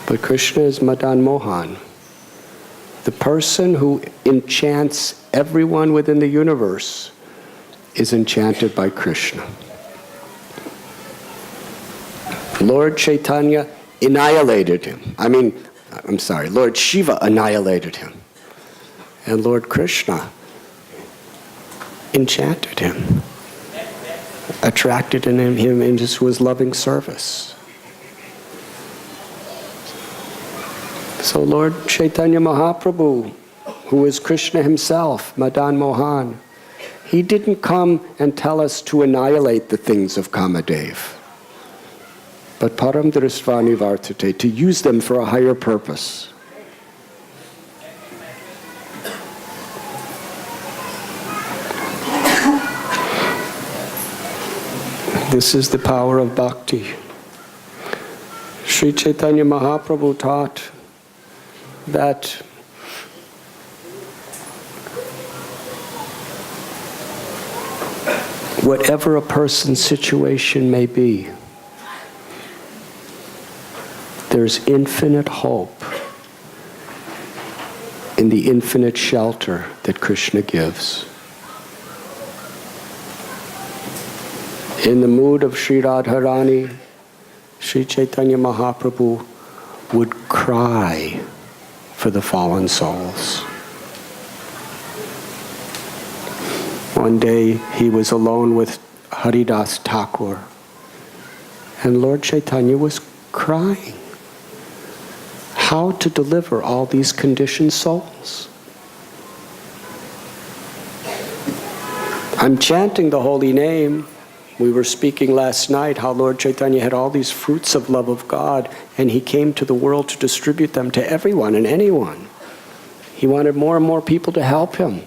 But Krishna is Madan Mohan. The person who enchants everyone within the universe is enchanted by Krishna. Lord Chaitanya annihilated him. Lord Shiva annihilated him. And Lord Krishna enchanted him, attracted him into his loving service. So Lord Chaitanya Mahaprabhu, who is Krishna himself, Madan Mohan, he didn't come and tell us to annihilate the things of Kamadev, but param dristvani vartate, to use them for a higher purpose. This is the power of bhakti. Sri Chaitanya Mahaprabhu taught that whatever a person's situation may be, there's infinite hope in the infinite shelter that Krishna gives. In the mood of Sri Radharani, Sri Chaitanya Mahaprabhu would cry for the fallen souls. One day he was alone with Haridas Thakur, and Lord Chaitanya was crying. How to deliver all these conditioned souls? I'm chanting the holy name. We were speaking last night how Lord Chaitanya had all these fruits of love of God, and he came to the world to distribute them to everyone and anyone. He wanted more and more people to help him.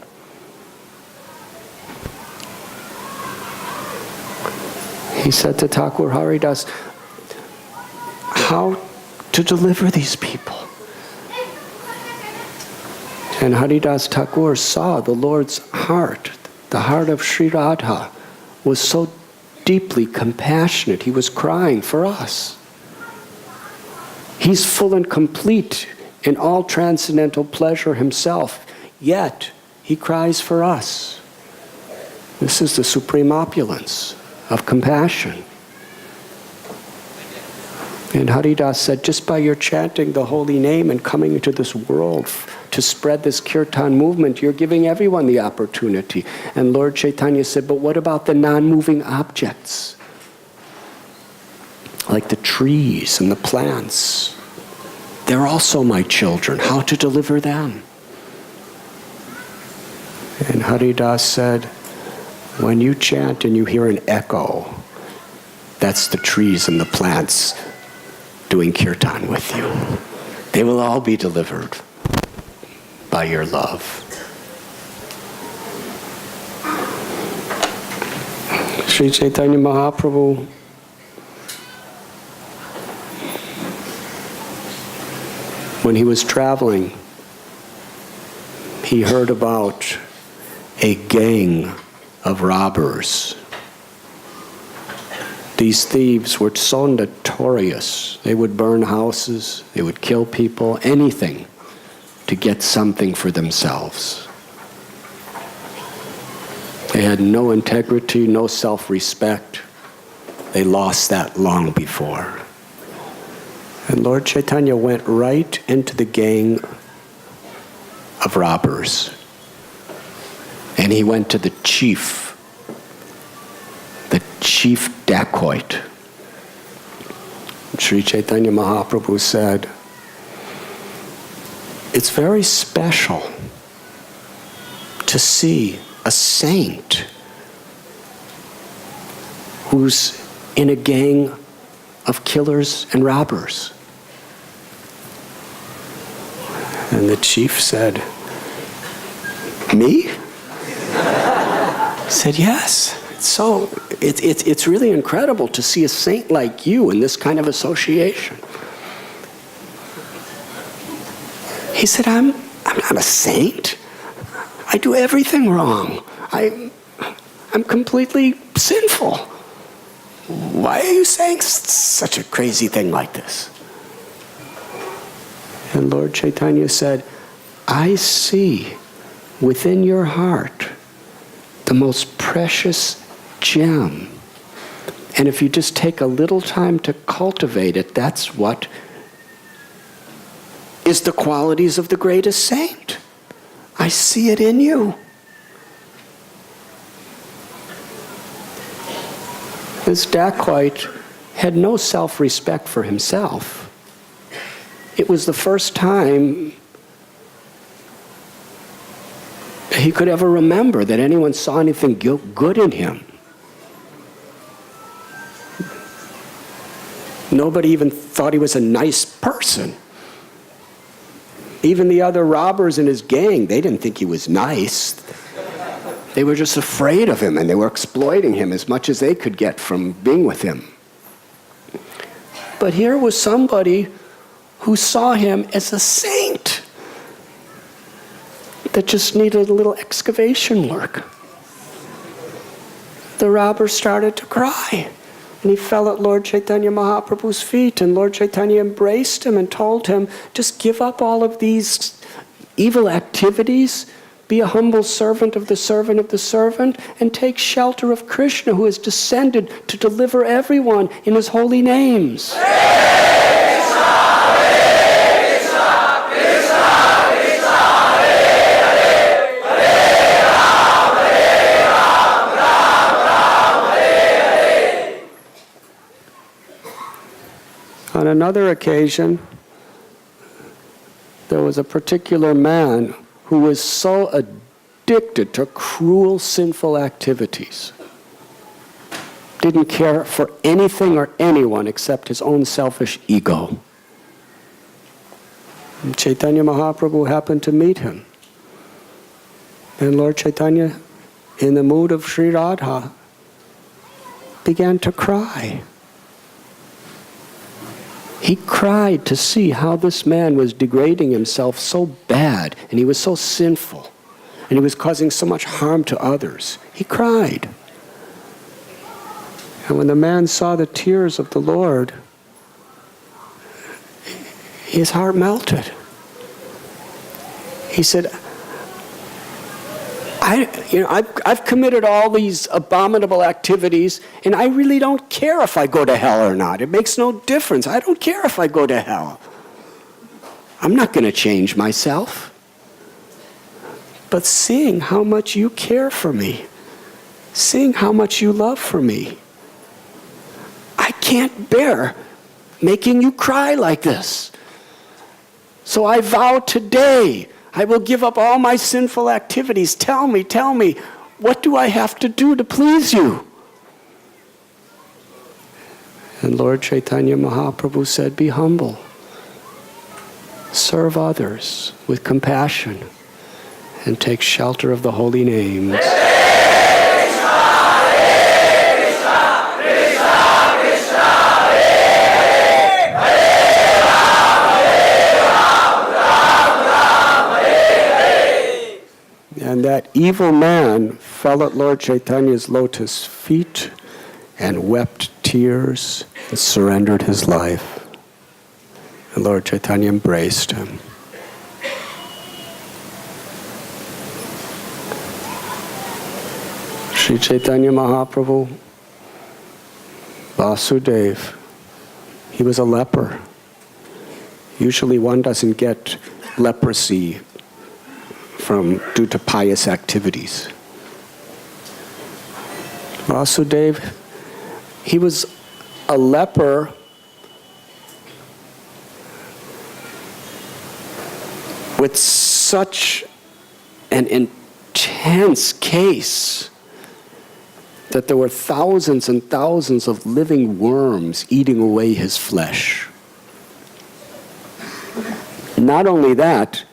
He said to Thakur Haridas, how to deliver these people? And Haridas Thakur saw the Lord's heart, the heart of Sri Radha was so deeply compassionate. He was crying for us. He's full and complete in all transcendental pleasure himself, yet he cries for us. This is the supreme opulence of compassion. And Haridas said, just by your chanting the holy name and coming into this world to spread this kirtan movement, you're giving everyone the opportunity. And Lord Chaitanya said, but what about the non-moving objects? Like the trees and the plants. They're also my children. How to deliver them? And Haridas said, when you chant and you hear an echo, that's the trees and the plants doing kirtan with you. They will all be delivered by your love. Sri Chaitanya Mahaprabhu when he was traveling, he heard about a gang of robbers. These thieves were so notorious. They would burn houses, they would kill people, anything to get something for themselves. They had no integrity, no self-respect. They lost that long before. And Lord Chaitanya went right into the gang of robbers. And he went to the chief dacoit. Sri Chaitanya Mahaprabhu said, it's very special to see a saint who's in a gang of killers and robbers. And the chief said, me? He said, yes. So it's really incredible to see a saint like you in this kind of association. He said, I'm not a saint. I do everything wrong. I'm completely sinful. Why are you saying such a crazy thing like this? And Lord Chaitanya said, I see within your heart the most precious gem. And if you just take a little time to cultivate it, that's what is the qualities of the greatest saint. I see it in you. This dacoit had no self-respect for himself. It was the first time he could ever remember that anyone saw anything good in him. Nobody even thought he was a nice person. Even the other robbers in his gang, they didn't think he was nice. They were just afraid of him, and they were exploiting him as much as they could get from being with him. But here was somebody who saw him as a saint that just needed a little excavation work. The robber started to cry. And he fell at Lord Chaitanya Mahaprabhu's feet, and Lord Chaitanya embraced him and told him, just give up all of these evil activities, be a humble servant of the servant, and take shelter of Krishna, who has descended to deliver everyone in his holy names. On another occasion, there was a particular man who was so addicted to cruel, sinful activities, didn't care for anything or anyone except his own selfish ego. And Chaitanya Mahaprabhu happened to meet him. And Lord Chaitanya, in the mood of Sri Radha, began to cry. He cried to see how this man was degrading himself so bad, and he was so sinful, and he was causing so much harm to others. He cried. And when the man saw the tears of the Lord, his heart melted. He said, I've committed all these abominable activities, and I really don't care if I go to hell or not. It makes no difference. I don't care if I go to hell. I'm not going to change myself. But seeing how much you care for me, seeing how much you love for me, I can't bear making you cry like this. So I vow today, I will give up all my sinful activities. Tell me, what do I have to do to please you? And Lord Chaitanya Mahaprabhu said, be humble. Serve others with compassion and take shelter of the holy names. And that evil man fell at Lord Chaitanya's lotus feet and wept tears and surrendered his life. And Lord Chaitanya embraced him. Sri Chaitanya Mahaprabhu, Vasudeva, he was a leper. Usually one doesn't get leprosy due to pious activities. Vasudeva, he was a leper with such an intense case that there were thousands and thousands of living worms eating away his flesh. Not only that,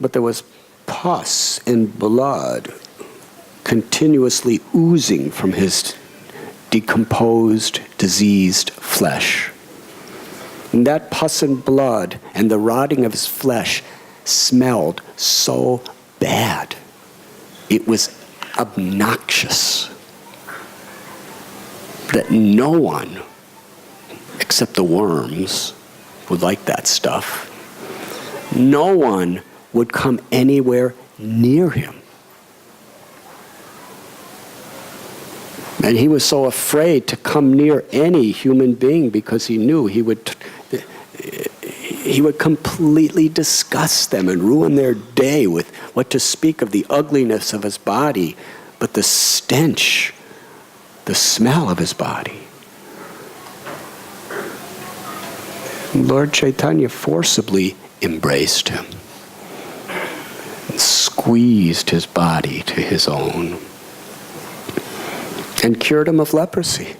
but there was pus and blood continuously oozing from his decomposed, diseased flesh. And that pus and blood and the rotting of his flesh smelled so bad. It was obnoxious that no one, except the worms, would like that stuff. no one would come anywhere near him. And he was so afraid to come near any human being because he knew he would completely disgust them and ruin their day with what to speak of the ugliness of his body, but the stench, the smell of his body. Lord Chaitanya forcibly embraced him and squeezed his body to his own and cured him of leprosy.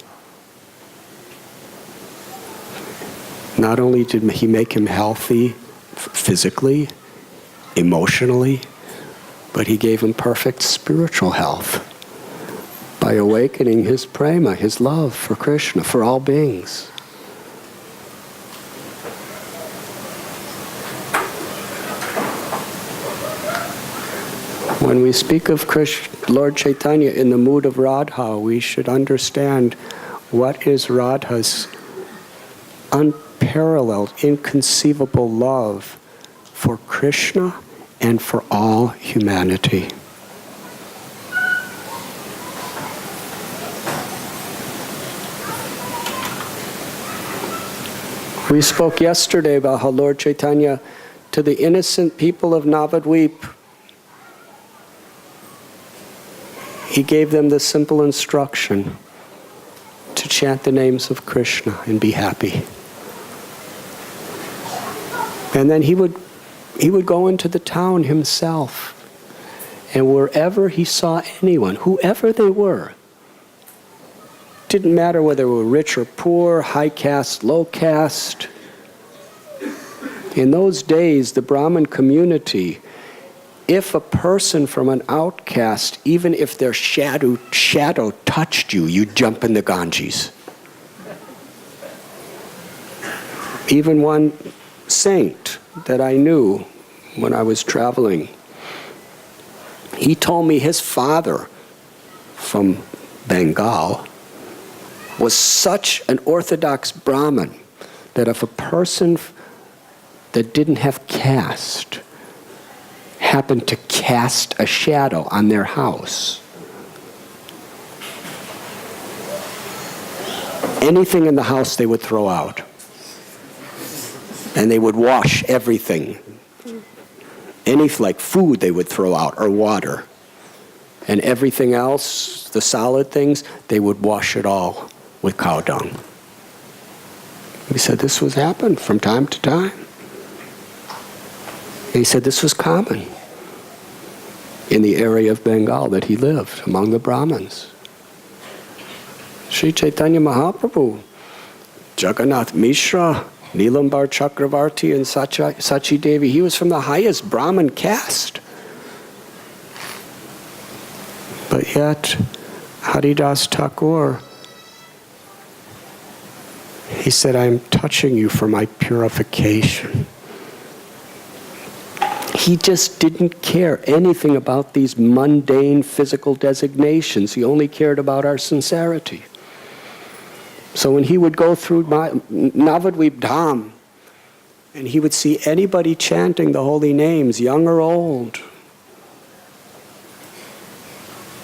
Not only did he make him healthy physically, emotionally, but he gave him perfect spiritual health by awakening his prema, his love for Krishna, for all beings. When we speak of Lord Chaitanya in the mood of Radha, we should understand what is Radha's unparalleled, inconceivable love for Krishna and for all humanity. We spoke yesterday about how Lord Chaitanya, to the innocent people of Navadvip, he gave them the simple instruction to chant the names of Krishna and be happy. And then he would go into the town himself, and wherever he saw anyone, whoever they were, didn't matter whether they were rich or poor, high caste, low caste. In those days, the Brahmin community, if a person from an outcast, even if their shadow touched you, you'd jump in the Ganges. Even one saint that I knew when I was traveling, he told me his father from Bengal was such an orthodox Brahmin that if a person that didn't have caste happened to cast a shadow on their house, anything in the house they would throw out. And they would wash everything. Anything like food they would throw out, or water. And everything else, the solid things, they would wash it all with cow dung. He said this was happened from time to time. And he said this was common in the area of Bengal that he lived, among the Brahmins. Sri Chaitanya Mahaprabhu, Jagannath Mishra, Nilambar Chakravarti, and Sachi Devi, he was from the highest Brahmin caste. But yet, Haridas Thakur, he said, I am touching you for my purification. He just didn't care anything about these mundane physical designations. He only cared about our sincerity. So when he would go through Navadvip Dham, and he would see anybody chanting the holy names, young or old,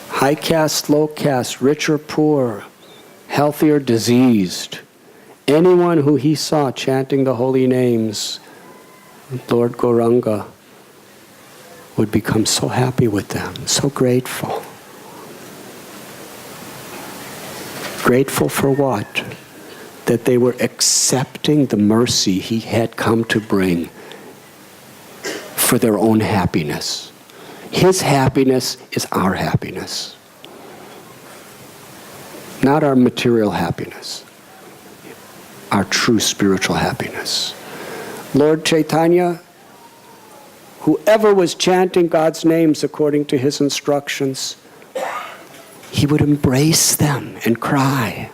high caste, low caste, rich or poor, healthy or diseased, anyone who he saw chanting the holy names, Lord Gauranga would become so happy with them, so grateful. Grateful for what? That they were accepting the mercy he had come to bring for their own happiness. His happiness is our happiness, not our material happiness, our true spiritual happiness. Lord Chaitanya, whoever was chanting God's names according to his instructions, he would embrace them and cry.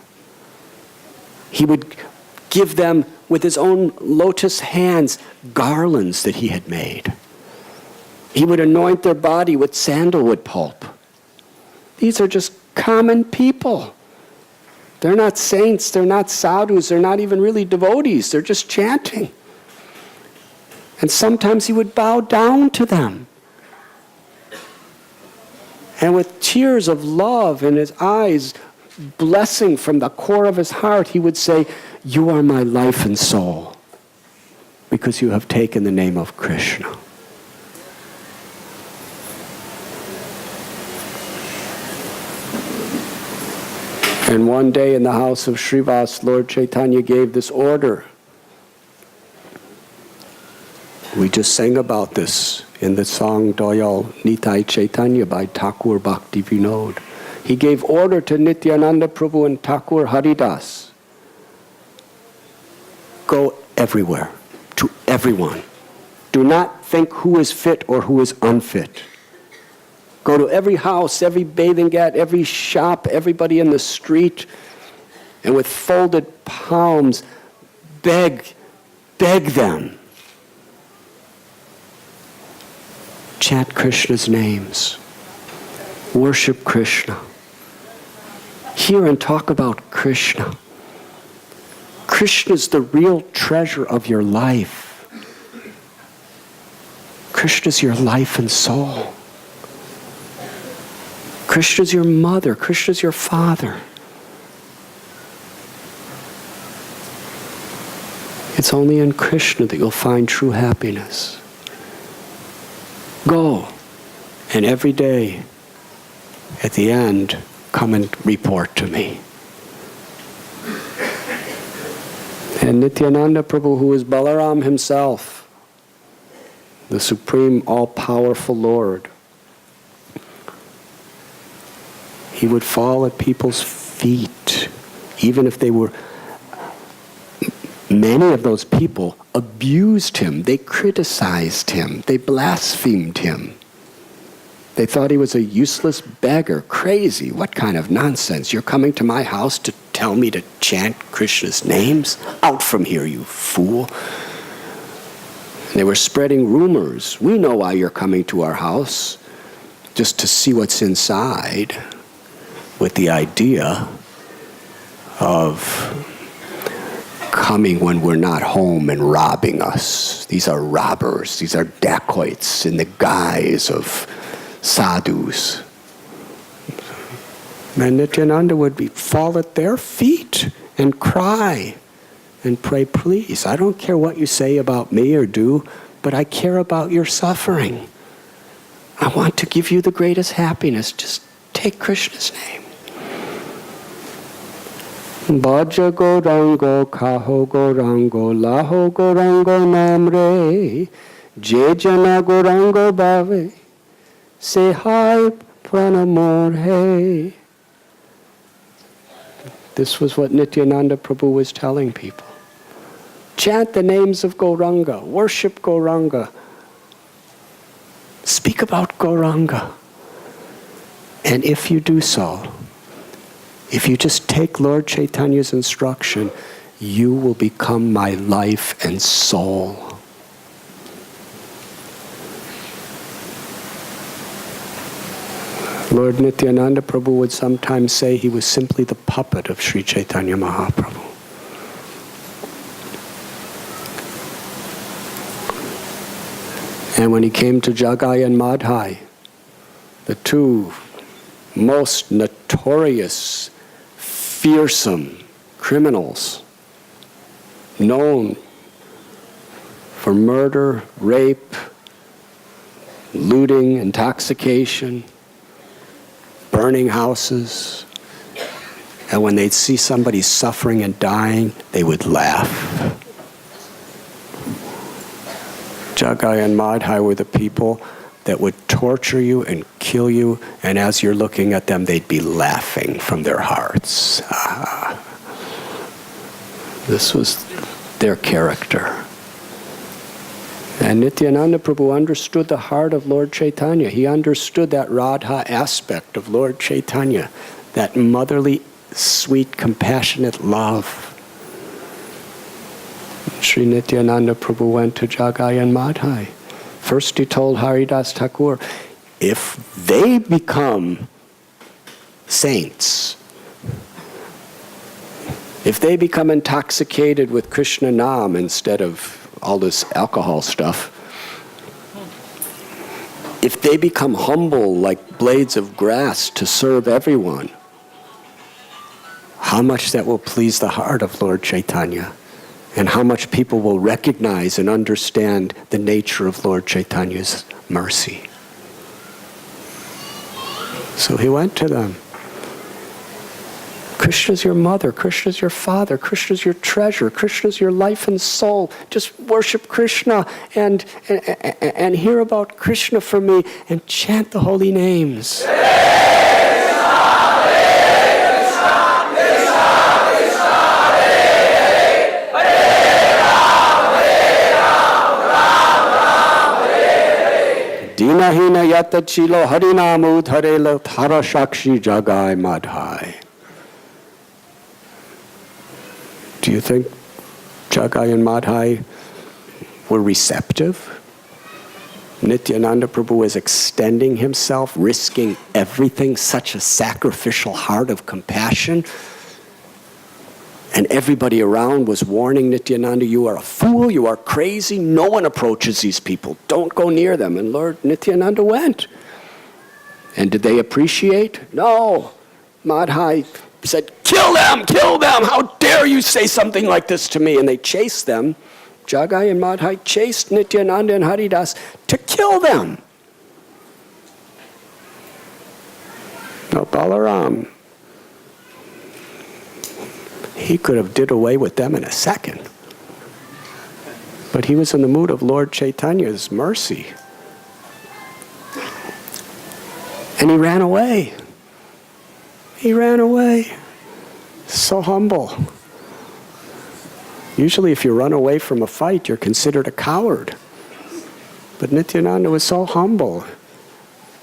He would give them, with his own lotus hands, garlands that he had made. He would anoint their body with sandalwood pulp. These are just common people. They're not saints, they're not sadhus, they're not even really devotees, they're just chanting. And sometimes he would bow down to them. And with tears of love in his eyes, blessing from the core of his heart, he would say, "You are my life and soul, because you have taken the name of Krishna." And one day in the house of Srivas, Lord Chaitanya gave this order. We just sang about this in the song Doyal Nitai Chaitanya by Thakur Bhakti Vinod. He gave order to Nityananda Prabhu and Thakur Haridas. Go everywhere, to everyone. Do not think who is fit or who is unfit. Go to every house, every bathing gat, every shop, everybody in the street, and with folded palms, beg them. Chant Krishna's names. Worship Krishna. Hear and talk about Krishna. Krishna is the real treasure of your life. Krishna is your life and soul. Krishna is your mother. Krishna is your father. It's only in Krishna that you'll find true happiness. Go, and every day, at the end, come and report to me. And Nityananda Prabhu, who is Balaram himself, the supreme all-powerful Lord, he would fall at people's feet, even if they were... Many of those people abused him, they criticized him, they blasphemed him. They thought he was a useless beggar, crazy. What kind of nonsense? You're coming to my house to tell me to chant Krishna's names? Out from here, you fool. They were spreading rumors. We know why you're coming to our house, just to see what's inside, with the idea of coming when we're not home and robbing us. These are robbers. These are dacoits in the guise of sadhus. And Nityananda would fall at their feet and cry and pray, "Please, I don't care what you say about me or do, but I care about your suffering. I want to give you the greatest happiness. Just take Krishna's name." Bhaja Gaurango, Kaho Gaurango, Laho Gaurango Namre, Je Jana Gaurango Bhave, Say Hi Pranamor Hey. This was what Nityananda Prabhu was telling people. Chant the names of Gauranga, worship Gauranga, speak about Gauranga. And if you do so, if you just take Lord Chaitanya's instruction, you will become my life and soul. Lord Nityananda Prabhu would sometimes say he was simply the puppet of Sri Chaitanya Mahaprabhu. And when he came to Jagai and Madhai, the two most notorious, fearsome criminals known for murder, rape, looting, intoxication, burning houses. And when they'd see somebody suffering and dying, they would laugh. Jagai and Madhai were the people that would torture you and kill you, and as you're looking at them, they'd be laughing from their hearts. This was their character. And Nityananda Prabhu understood the heart of Lord Chaitanya. He understood that Radha aspect of Lord Chaitanya, that motherly, sweet, compassionate love. Sri Nityananda Prabhu went to Jagai and Madhai. First he told Haridas Thakur, if they become saints, if they become intoxicated with Krishna Nam instead of all this alcohol stuff. If they become humble like blades of grass to serve everyone, how much that will please the heart of Lord Chaitanya, and how much people will recognize and understand the nature of Lord Chaitanya's mercy. So he went to them. Krishna's your mother, Krishna's your father, Krishna's your treasure, Krishna's your life and soul. Just worship Krishna and hear about Krishna from me and chant the holy names. Dinahina yata chilo harinamu dharela thara shakshi jagai madhai. Do you think Jagai and Madhai were receptive? Nityananda Prabhu is extending himself, risking everything, such a sacrificial heart of compassion. And everybody around was warning Nityananda, you are a fool, you are crazy, no one approaches these people, don't go near them. And Lord Nityananda went. And did they appreciate? No. Madhai said, kill them, how dare you say something like this to me? And they chased them. Jagai and Madhai chased Nityananda and Haridas to kill them. Now Balaram, he could have did away with them in a second. But he was in the mood of Lord Chaitanya's mercy. And he ran away. He ran away. So humble. Usually if you run away from a fight, you're considered a coward. But Nityananda was so humble.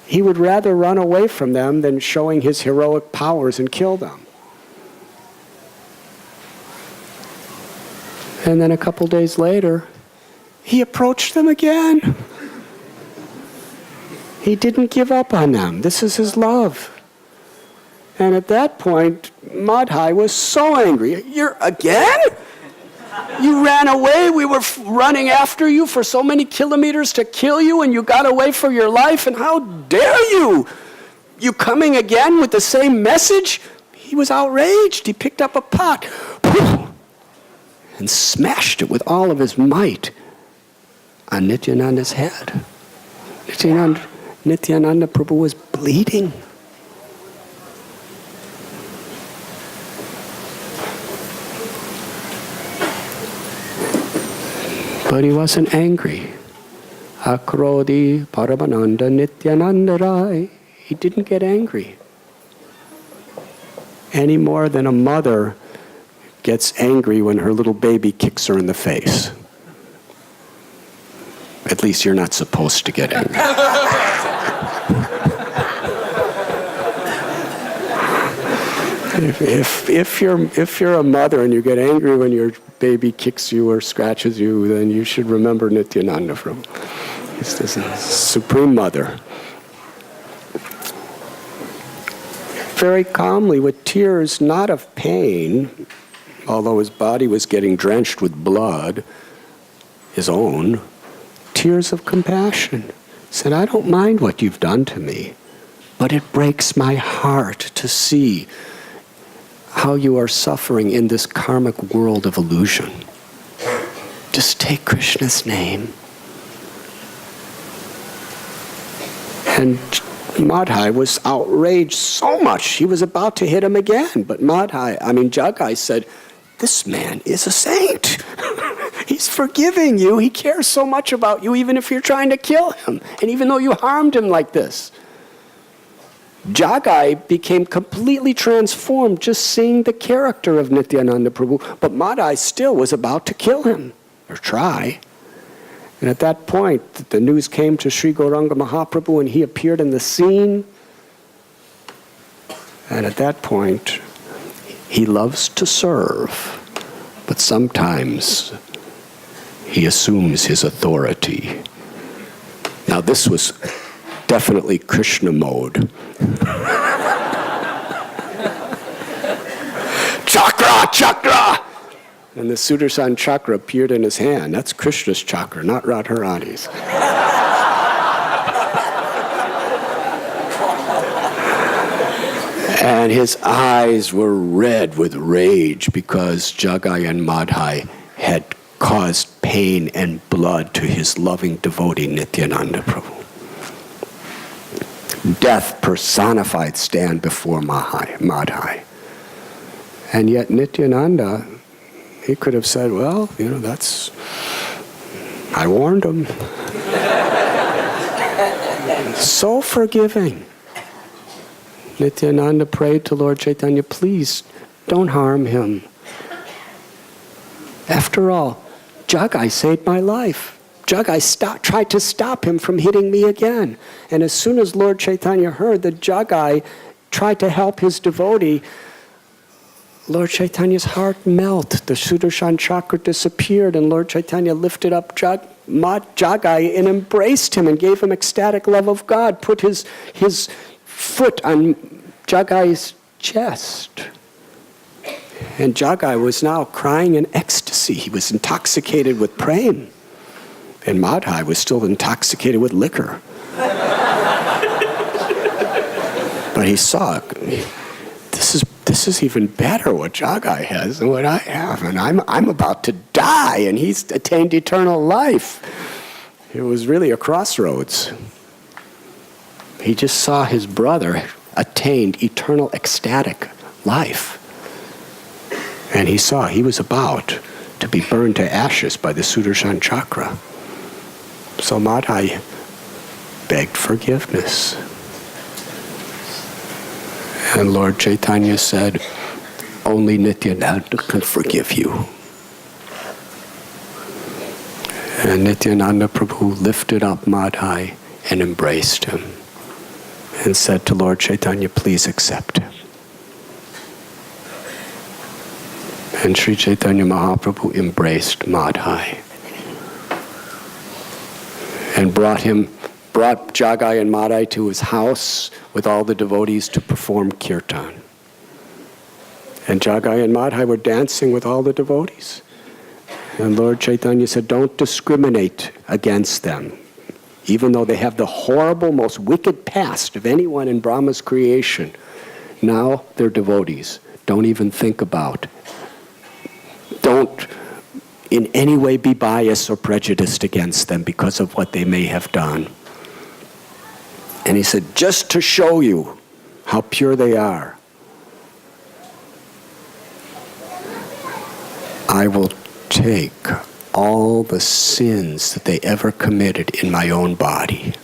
He would rather run away from them than showing his heroic powers and kill them. And then a couple days later, he approached them again. He didn't give up on them. This is his love. And at that point, Madhai was so angry. You're again? You ran away. We were running after you for so many kilometers to kill you, and you got away for your life. And how dare you? You coming again with the same message? He was outraged. He picked up a pot and smashed it with all of his might on Nityananda's head. Nityananda Prabhu was bleeding. But he wasn't angry. Akrodi Paramananda Nityananda Rai. He didn't get angry. Any more than a mother gets angry when her little baby kicks her in the face. At least you're not supposed to get angry. If you're a mother and you get angry when your baby kicks you or scratches you, then you should remember Nityananda from this Supreme Mother. Very calmly, with tears not of pain, although his body was getting drenched with blood, his own, tears of compassion. Said, I don't mind what you've done to me, but it breaks my heart to see how you are suffering in this karmic world of illusion. Just take Krishna's name. And Madhai was outraged so much, he was about to hit him again. But Jagai said, this man is a saint. He's forgiving you. He cares so much about you, even if you're trying to kill him. And even though you harmed him like this. Jagai became completely transformed just seeing the character of Nityananda Prabhu. But Madhai still was about to kill him, or try. And at that point, the news came to Sri Gauranga Mahaprabhu and he appeared in the scene. And at that point, he loves to serve, but sometimes he assumes his authority. Now this was definitely Krishna mode. Chakra, chakra! And the Sudarshan chakra appeared in his hand. That's Krishna's chakra, not Radharani's. And his eyes were red with rage because Jagai and Madhai had caused pain and blood to his loving devotee Nityananda Prabhu. Death personified stand before Madhai. And yet Nityananda, he could have said, well, I warned him. So forgiving. Nityananda prayed to Lord Chaitanya, please don't harm him. After all, Jagai saved my life. Jagai tried to stop him from hitting me again. And as soon as Lord Chaitanya heard that Jagai tried to help his devotee, Lord Chaitanya's heart melted. The Sudarshan chakra disappeared, and Lord Chaitanya lifted up Jagai and embraced him and gave him ecstatic love of God, put his foot on Jagai's chest. And Jagai was now crying in ecstasy. He was intoxicated with praying. And Madhai was still intoxicated with liquor. But he saw, this is even better what Jagai has than what I have. And I'm about to die, and he's attained eternal life. It was really a crossroads. He just saw his brother attained eternal ecstatic life. And he saw he was about to be burned to ashes by the Sudarshan chakra. So Madhai begged forgiveness. And Lord Chaitanya said, only Nityananda can forgive you. And Nityananda Prabhu lifted up Madhai and embraced him and said to Lord Chaitanya, please accept him. And Sri Chaitanya Mahaprabhu embraced Madhai and brought Jagai and Madhai to his house with all the devotees to perform kirtan. And Jagai and Madhai were dancing with all the devotees. And Lord Chaitanya said, don't discriminate against them. Even though they have the horrible, most wicked past of anyone in Brahma's creation, now they're devotees. Don't even think about. Don't in any way be biased or prejudiced against them because of what they may have done. And he said, just to show you how pure they are, I will take all the sins that they ever committed in my own body.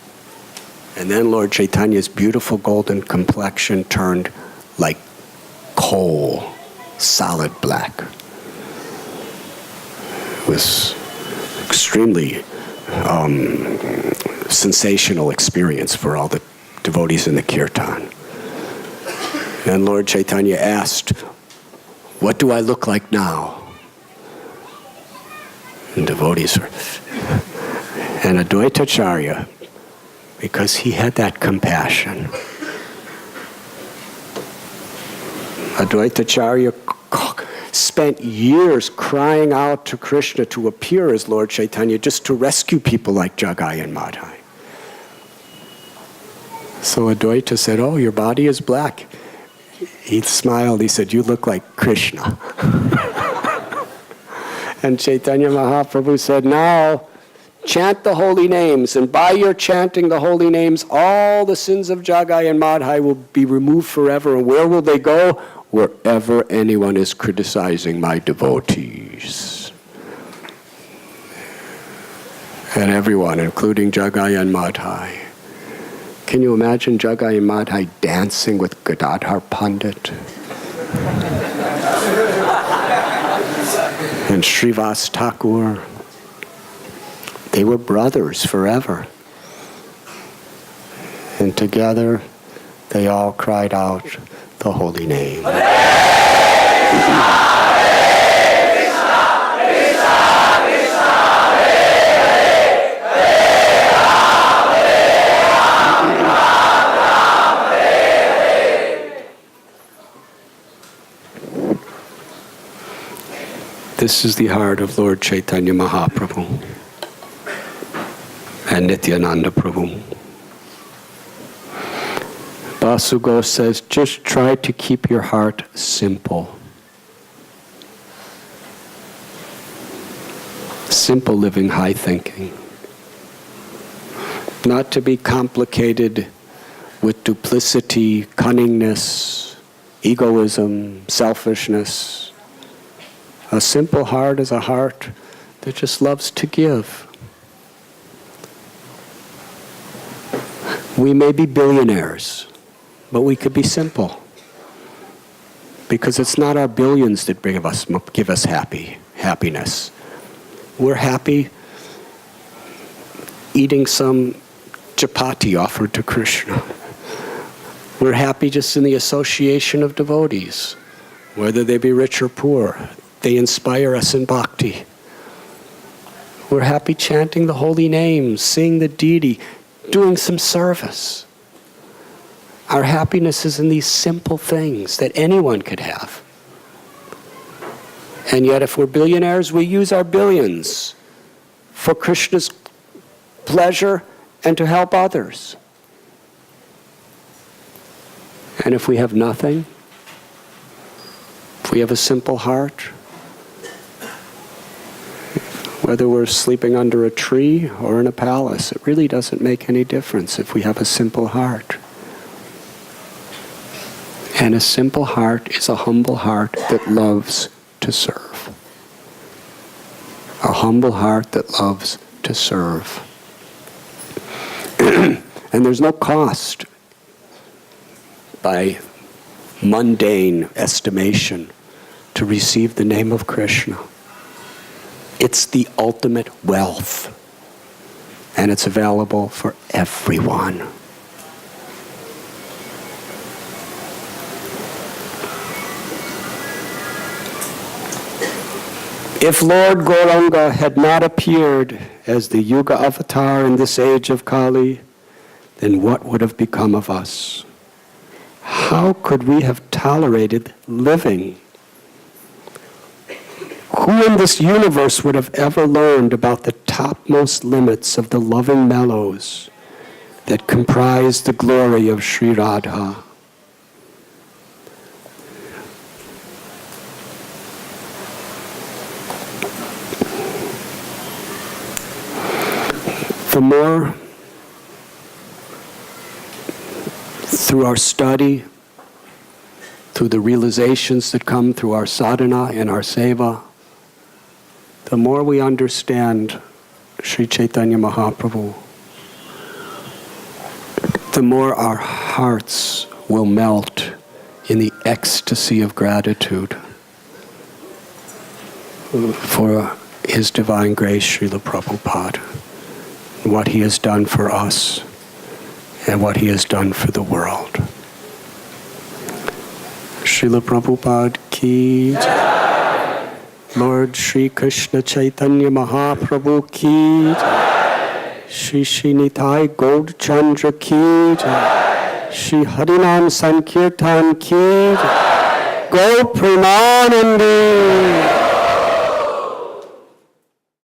And then Lord Chaitanya's beautiful golden complexion turned like coal, solid black. It was extremely sensational experience for all the devotees in the kirtan. And Lord Chaitanya asked, what do I look like now? And devotees were, and Advaitacharya, because he had that compassion, Advaitacharya spent years crying out to Krishna to appear as Lord Chaitanya just to rescue people like Jagai and Madhai. So Advaita said, oh, your body is black. He smiled, he said, you look like Krishna. And Chaitanya Mahaprabhu said, now chant the holy names, and by your chanting the holy names, all the sins of Jagai and Madhai will be removed forever. And where will they go? Wherever anyone is criticizing my devotees. And everyone, including Jagai and Madhai. Can you imagine Jagai and Madhai dancing with Gadadhar Pandit? And Srivas Thakur? They were brothers forever. And together, they all cried out the holy name. This is the heart of Lord Chaitanya Mahaprabhu and Nityananda Prabhu. Basu Ghosh says, just try to keep your heart simple. Simple living, high thinking. Not to be complicated with duplicity, cunningness, egoism, selfishness. A simple heart is a heart that just loves to give. We may be billionaires, but we could be simple. Because it's not our billions that give us happiness. We're happy eating some chapati offered to Krishna. We're happy just in the association of devotees, whether they be rich or poor. They inspire us in bhakti. We're happy chanting the holy names, seeing the deity, doing some service. Our happiness is in these simple things that anyone could have. And yet if we're billionaires, we use our billions for Krishna's pleasure and to help others. And if we have nothing, if we have a simple heart, whether we're sleeping under a tree or in a palace, it really doesn't make any difference if we have a simple heart. And a simple heart is a humble heart that loves to serve. A humble heart that loves to serve. And there's no cost by mundane estimation to receive the name of Krishna. It's the ultimate wealth, and it's available for everyone. If Lord Gauranga had not appeared as the Yuga avatar in this age of Kali, then what would have become of us? How could we have tolerated living? Who in this universe would have ever learned about the topmost limits of the loving mellows that comprise the glory of Sri Radha? The more, through our study, through the realizations that come through our sadhana and our seva, the more we understand Sri Chaitanya Mahaprabhu, the more our hearts will melt in the ecstasy of gratitude for His Divine Grace, Srila Prabhupada, what he has done for us and what he has done for the world. Srila Prabhupada ki jai. Lord Sri Krishna Chaitanya Mahaprabhu ki jai. Shri Nitai Gaur Chandra ki jai. Shri Harinam Sankirtan ki jai. Gaur Premanandi.